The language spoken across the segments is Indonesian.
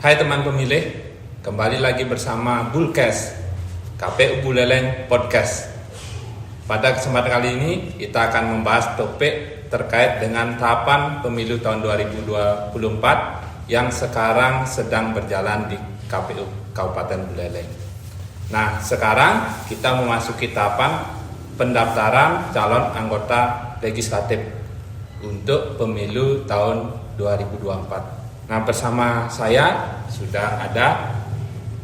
Hai teman pemilih, kembali lagi bersama Bulkes, KPU Buleleng Podcast. Pada kesempatan kali ini kita akan membahas topik terkait dengan tahapan pemilu tahun 2024 yang sekarang sedang berjalan di KPU Kabupaten Buleleng. Nah, sekarang kita memasuki tahapan pendaftaran calon anggota legislatif untuk pemilu tahun 2024. Nah, bersama saya sudah ada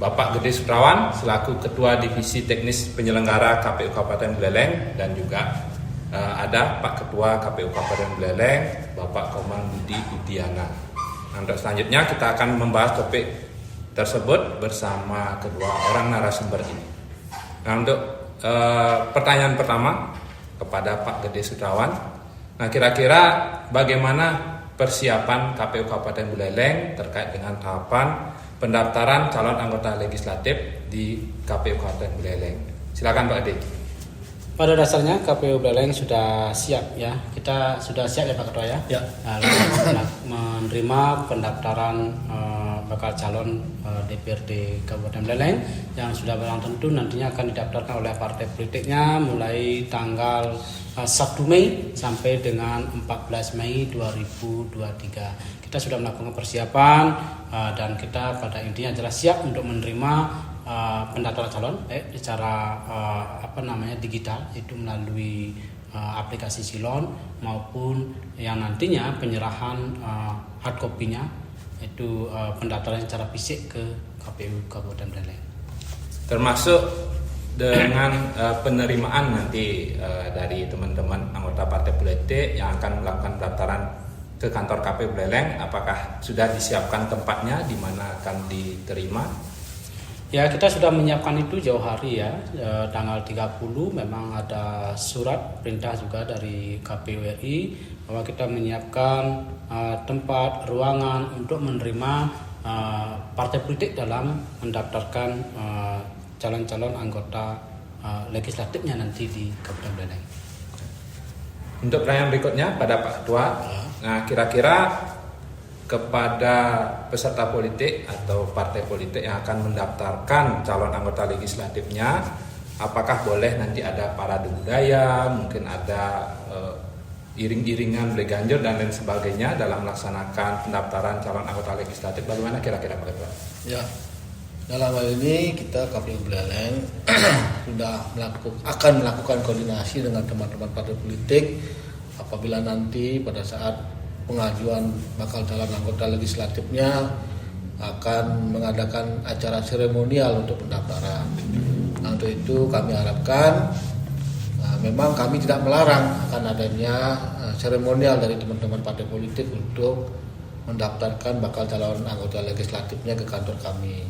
Bapak Gede Sutrawan selaku Ketua Divisi Teknis Penyelenggara KPU Kabupaten Buleleng, dan juga ada Pak Ketua KPU Kabupaten Buleleng, Bapak Komang Budi Udiana. Nah, untuk selanjutnya kita akan membahas topik tersebut bersama kedua orang narasumber ini. Nah, untuk pertanyaan pertama kepada Pak Gede Sutrawan, nah kira-kira bagaimana persiapan KPU Kabupaten Buleleng terkait dengan tahapan pendaftaran calon anggota legislatif di KPU Kabupaten Buleleng? Silakan Pak Ade. Pada dasarnya KPU Buleleng sudah siap ya. Kita sudah siap ya Pak Ketua ya. Ya. Menerima pendaftaran bakal calon DPRD Kabupaten Buleleng yang sudah barang tentu nantinya akan didaftarkan oleh partai politiknya mulai tanggal 1 Mei sampai dengan 14 Mei 2023. Kita sudah melakukan persiapan dan kita pada intinya adalah siap untuk menerima pendaftaran calon secara digital, itu melalui aplikasi Silon maupun yang nantinya penyerahan hard copy-nya itu pendaftaran secara fisik ke KPU Kabupaten Buleleng. Termasuk dengan penerimaan nanti dari teman-teman anggota partai politik yang akan melakukan pendaftaran ke kantor KPU Buleleng, apakah sudah disiapkan tempatnya di mana akan diterima? Ya, kita sudah menyiapkan itu jauh hari ya. Tanggal 30 memang ada surat perintah juga dari KPU RI bahwa kita menyiapkan tempat ruangan untuk menerima partai politik dalam mendaftarkan calon-calon anggota legislatifnya nanti di Kabupaten Buleleng. Untuk pertanyaan berikutnya pada Pak Ketua, nah kira-kira kepada peserta politik atau partai politik yang akan mendaftarkan calon anggota legislatifnya, apakah boleh nanti ada parade budaya, mungkin ada iring-iringan berganjur dan lain sebagainya dalam melaksanakan pendaftaran calon anggota legislatif? Bagaimana kira-kira Pak Ketua? Ya, dalam hal ini kita KPU Buleleng sudah akan melakukan koordinasi dengan teman-teman partai politik apabila nanti pada saat pengajuan bakal calon anggota legislatifnya akan mengadakan acara seremonial untuk pendaftaran. Nah, untuk itu kami harapkan memang kami tidak melarang akan adanya seremonial dari teman-teman partai politik untuk mendaftarkan bakal calon anggota legislatifnya ke kantor kami.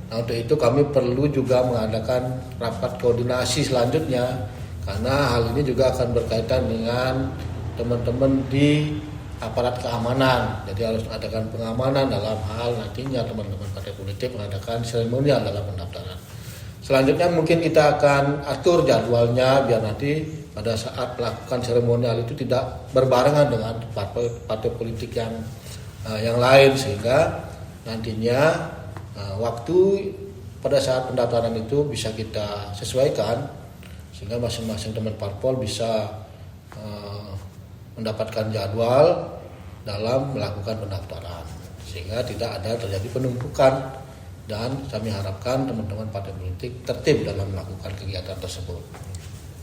Nah, untuk itu kami perlu juga mengadakan rapat koordinasi selanjutnya, karena hal ini juga akan berkaitan dengan teman-teman di aparat keamanan. Jadi harus adakan pengamanan dalam hal nantinya teman-teman partai politik mengadakan seremonial dalam pendaftaran. Selanjutnya mungkin kita akan atur jadwalnya biar nanti pada saat melakukan seremonial itu tidak berbarengan dengan partai politik yang lain, sehingga nantinya waktu pada saat pendaftaran itu bisa kita sesuaikan sehingga masing-masing teman parpol bisa mendapatkan jadwal dalam melakukan pendaftaran sehingga tidak ada terjadi penumpukan, dan kami harapkan teman-teman partai politik tertib dalam melakukan kegiatan tersebut.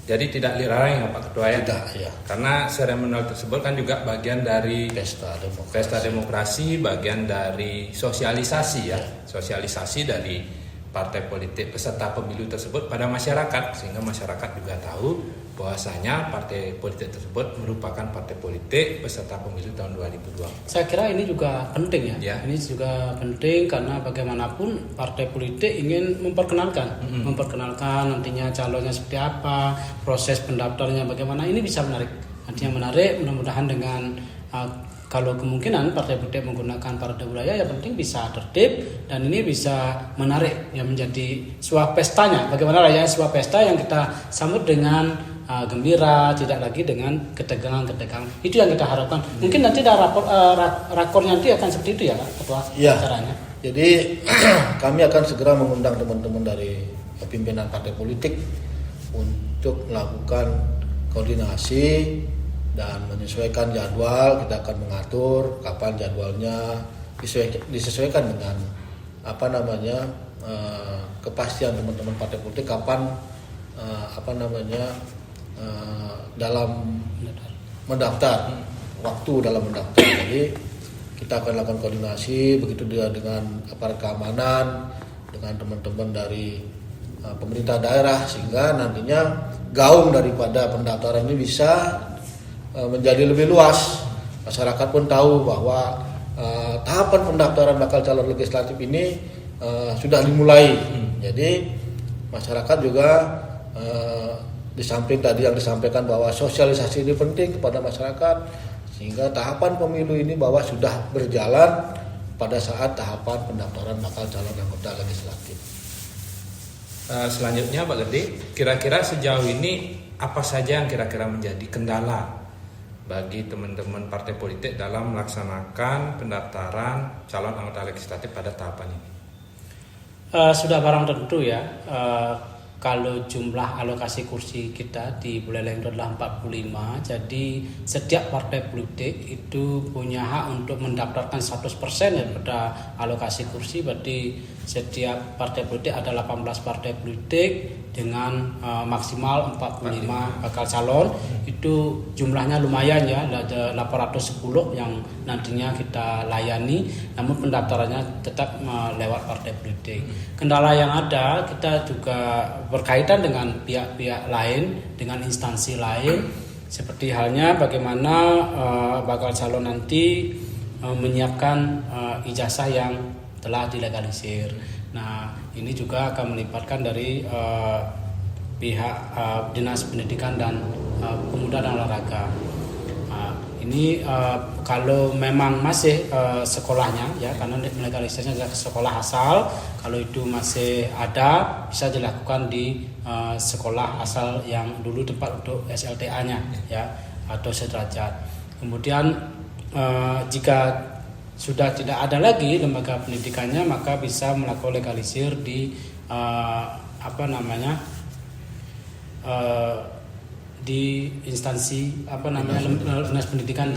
Jadi tidak lirarang ya Pak Ketua ya? Tidak, ya. Karena seremonial tersebut kan juga bagian dari pesta demokrasi, bagian dari sosialisasi ya. Sosialisasi dari partai politik peserta pemilu tersebut pada masyarakat, sehingga masyarakat juga tahu bahwasanya partai politik tersebut merupakan partai politik peserta pemilu tahun 2020. Saya kira ini juga penting ya. Ya. Ini juga penting karena bagaimanapun partai politik ingin memperkenalkan nantinya calonnya seperti apa, proses pendaftarnya bagaimana. Ini bisa menarik. Nantinya menarik, mudah-mudahan dengan kalau kemungkinan partai politik menggunakan parade budaya, yang penting bisa tertib dan ini bisa menarik yang menjadi sebuah pestanya. Bagaimana raya sebuah pesta yang kita sambut dengan gembira, tidak lagi dengan ketegangan-ketegangan. Itu yang kita harapkan. Mungkin nanti ada rakornya nanti akan seperti itu ya Pak Ketua acaranya. Jadi kami akan segera mengundang teman-teman dari pimpinan partai politik untuk melakukan koordinasi dan menyesuaikan jadwal. Kita akan mengatur kapan jadwalnya disesuaikan dengan kepastian teman-teman partai politik kapan dalam mendaftar, waktu dalam mendaftar. Jadi kita akan lakukan koordinasi begitu juga dengan aparat keamanan, dengan teman-teman dari pemerintah daerah, sehingga nantinya gaung daripada pendaftaran ini bisa menjadi lebih luas. Masyarakat pun tahu bahwa tahapan pendaftaran bakal calon legislatif ini sudah dimulai. Jadi masyarakat juga di samping tadi yang disampaikan bahwa sosialisasi ini penting kepada masyarakat, sehingga tahapan pemilu ini bahwa sudah berjalan pada saat tahapan pendaftaran bakal calon anggota legislatif. Selanjutnya Pak Gede, kira-kira sejauh ini apa saja yang kira-kira menjadi kendala bagi teman-teman partai politik dalam melaksanakan pendaftaran calon anggota legislatif pada tahapan ini? Sudah barang tentu ya, kalau jumlah alokasi kursi kita di Buleleng itu adalah 45, jadi setiap partai politik itu punya hak untuk mendaftarkan 100% daripada alokasi kursi. Berarti setiap partai politik ada 18 partai politik dengan maksimal 45 bakal calon. Itu jumlahnya lumayan ya, ada 810 yang nantinya kita layani, namun pendaftarannya tetap lewat partai politik. Kendala yang ada, kita juga berkaitan dengan pihak-pihak lain, dengan instansi lain, seperti halnya bagaimana bakal calon nanti menyiapkan ijazah yang telah dilegalisir. Nah, ini juga akan melibatkan dari pihak Dinas Pendidikan dan Pemuda dan Olahraga. Ini kalau memang masih sekolahnya ya, karena legalisasinya adalah sekolah asal, kalau itu masih ada bisa dilakukan di sekolah asal yang dulu tempat untuk SLTA-nya ya, atau sederajat. Kemudian jika sudah tidak ada lagi lembaga pendidikannya, maka bisa melakukan legalisir di di instansi dinas pendidikan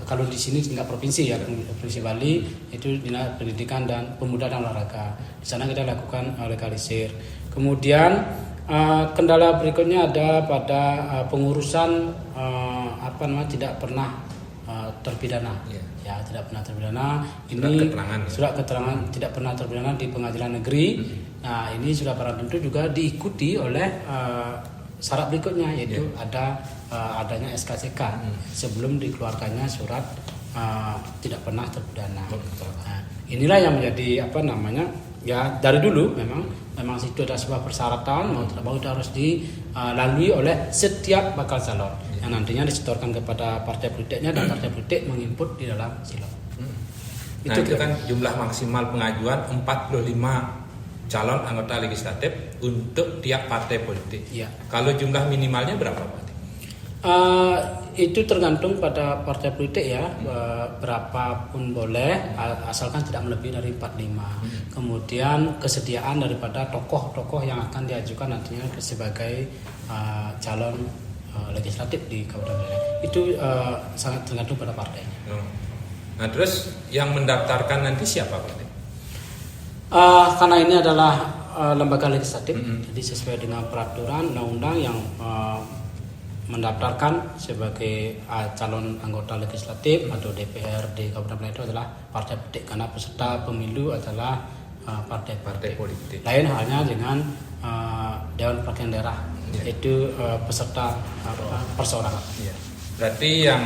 kalau di sini nggak provinsi ya, provinsi Bali itu dinas pendidikan dan pemuda dan olahraga. Di sana kita lakukan legalisir. Kemudian kendala berikutnya ada pada pengurusan tidak pernah terpidana. Ya, tidak pernah terpidana. Ini surat keterangan tidak pernah terpidana di pengadilan negeri. Nah, ini sudah barang tentu juga diikuti oleh syarat berikutnya, yaitu adanya SKCK sebelum dikeluarkannya surat tidak pernah terpidana. Nah, inilah yang menjadi ya dari dulu memang itu ada sebuah persyaratan mau tidak mau itu harus dilalui oleh setiap bakal calon yang nantinya disetorkan kepada partai politiknya dan partai politik menginput di dalam silon. Nah, itu kan jumlah maksimal pengajuan 45 calon anggota legislatif untuk tiap partai politik. Ya. Kalau jumlah minimalnya berapa Pak? Itu tergantung pada partai politik ya, berapapun boleh asalkan tidak melebihi dari 45. Kemudian kesediaan daripada tokoh-tokoh yang akan diajukan nantinya sebagai calon legislatif di Kabupaten Buleleng. Itu sangat tergantung pada partainya. Nah, terus yang mendaftarkan nanti siapa Pak? Karena ini adalah lembaga legislatif, jadi sesuai dengan peraturan undang-undang yang mendaftarkan sebagai calon anggota legislatif atau DPR di Kabupaten Buleleng itu adalah partai politik, karena peserta pemilu adalah partai politik. Lain halnya dengan Dewan Perwakilan Daerah, yaitu peserta perseorangan. Ya. Berarti yang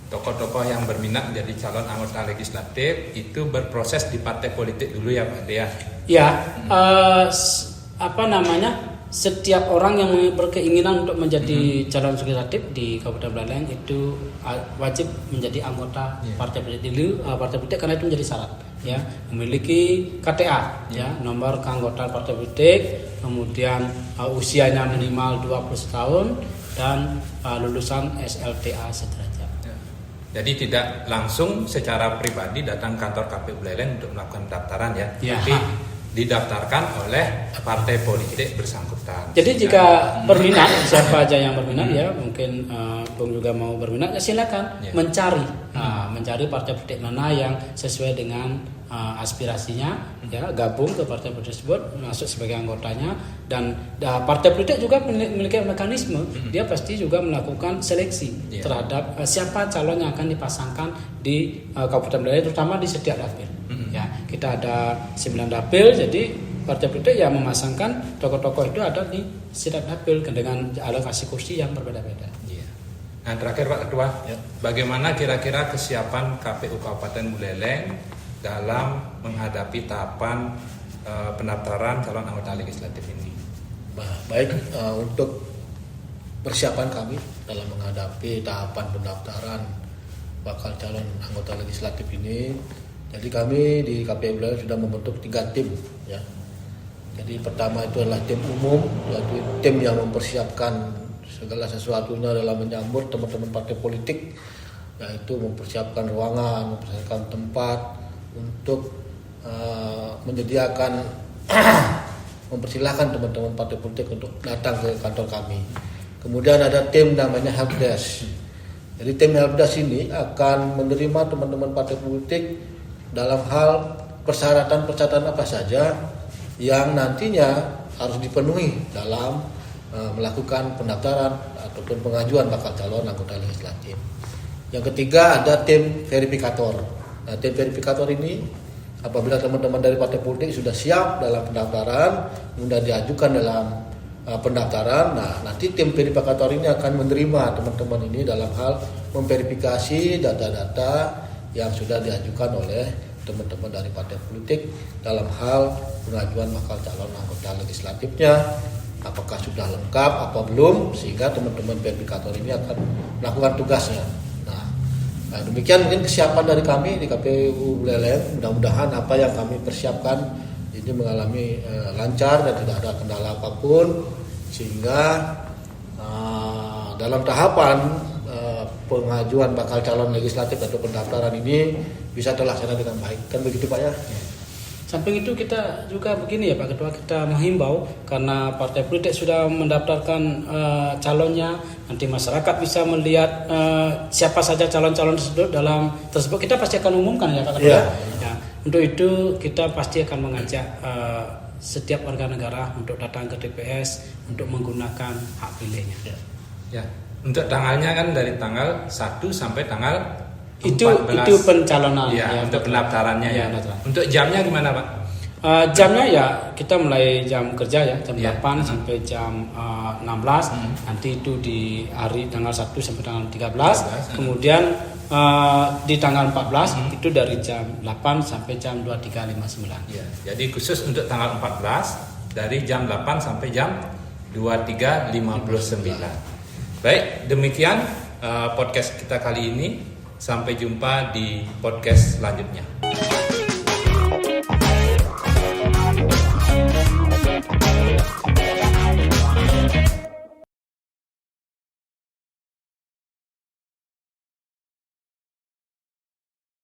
tokoh-tokoh yang berminat menjadi calon anggota legislatif itu berproses di partai politik dulu ya Pak Dea? Ya, setiap orang yang berkeinginan untuk menjadi calon legislatif di Kabupaten Buleleng itu wajib menjadi anggota partai politik dulu, partai politik, karena itu menjadi syarat ya, memiliki KTA ya, nomor keanggotaan partai politik, kemudian usianya minimal 20 tahun dan lulusan SLTA sederajat. Jadi tidak langsung secara pribadi datang kantor KPU Buleleng untuk melakukan pendaftaran ya, Ya. tapi didaftarkan oleh partai politik bersangkutan. Jadi jika berminat, siapa aja yang berminat ya, mungkin Bung juga mau berminat, ya silakan Ya. mencari partai politik mana yang sesuai dengan aspirasinya, ya gabung ke partai politik tersebut, masuk sebagai anggotanya, dan partai politik juga memiliki mekanisme, dia pasti juga melakukan seleksi Ya. terhadap siapa calon yang akan dipasangkan di Kabupaten Buleleng, terutama di setiap dapil. Ya, kita ada 9 dapil, jadi partai politik yang memasangkan tokoh-tokoh itu ada di setiap dapil dengan alokasi kursi yang berbeda-beda. Iya. Nah terakhir Pak Ketua, Ya. bagaimana kira-kira kesiapan KPU Kabupaten Buleleng dalam menghadapi tahapan pendaftaran calon anggota legislatif ini? Baik, untuk persiapan kami dalam menghadapi tahapan pendaftaran bakal calon anggota legislatif ini, jadi kami di KPU Buleleng sudah membentuk 3 tim ya. Jadi pertama itu adalah tim umum, yaitu tim yang mempersiapkan segala sesuatunya dalam menyambut teman-teman partai politik, yaitu mempersiapkan ruangan, mempersiapkan tempat untuk menyediakan mempersilahkan teman-teman partai politik untuk datang ke kantor kami. Kemudian ada tim namanya helpdesk. Jadi tim helpdesk ini akan menerima teman-teman partai politik dalam hal persyaratan-persyaratan apa saja yang nantinya harus dipenuhi dalam melakukan pendaftaran ataupun pengajuan bakal calon anggota legislatif. Yang ketiga ada tim verifikator. Nah, tim verifikator ini apabila teman-teman dari partai politik sudah siap dalam pendaftaran, sudah diajukan dalam pendaftaran, nah nanti tim verifikator ini akan menerima teman-teman ini dalam hal memverifikasi data-data yang sudah diajukan oleh teman-teman dari partai politik dalam hal pengajuan bakal calon anggota legislatifnya, apakah sudah lengkap apa belum, sehingga teman-teman verifikator ini akan melakukan tugasnya. Nah, demikian mungkin kesiapan dari kami di KPU Buleleng. Mudah-mudahan apa yang kami persiapkan ini mengalami lancar dan tidak ada kendala apapun, sehingga dalam tahapan pengajuan bakal calon legislatif atau pendaftaran ini bisa terlaksana dengan baik. Kan begitu Pak ya? Samping itu kita juga begini ya Pak Ketua, kita menghimbau karena partai politik sudah mendaftarkan calonnya, nanti masyarakat bisa melihat siapa saja calon-calon tersebut kita pasti akan umumkan ya Pak Ketua. Ya. Ya, untuk itu kita pasti akan mengajak setiap warga negara untuk datang ke TPS untuk menggunakan hak pilihnya. Ya, untuk tanggalnya kan dari tanggal 1 sampai tanggal 14. Itu pencalonan Ya, untuk pendaftarannya ya. pendaftaran. Untuk jamnya gimana Pak? Jamnya ya kita mulai jam kerja ya jam Ya. 8 sampai jam 16. Nanti itu di hari tanggal 1 sampai tanggal 13. Kemudian di tanggal 14 itu dari jam 8 sampai jam 23.59. Ya, jadi khusus untuk tanggal 14 dari jam 8 sampai jam 23.59. Baik, demikian podcast kita kali ini. Sampai jumpa di podcast selanjutnya.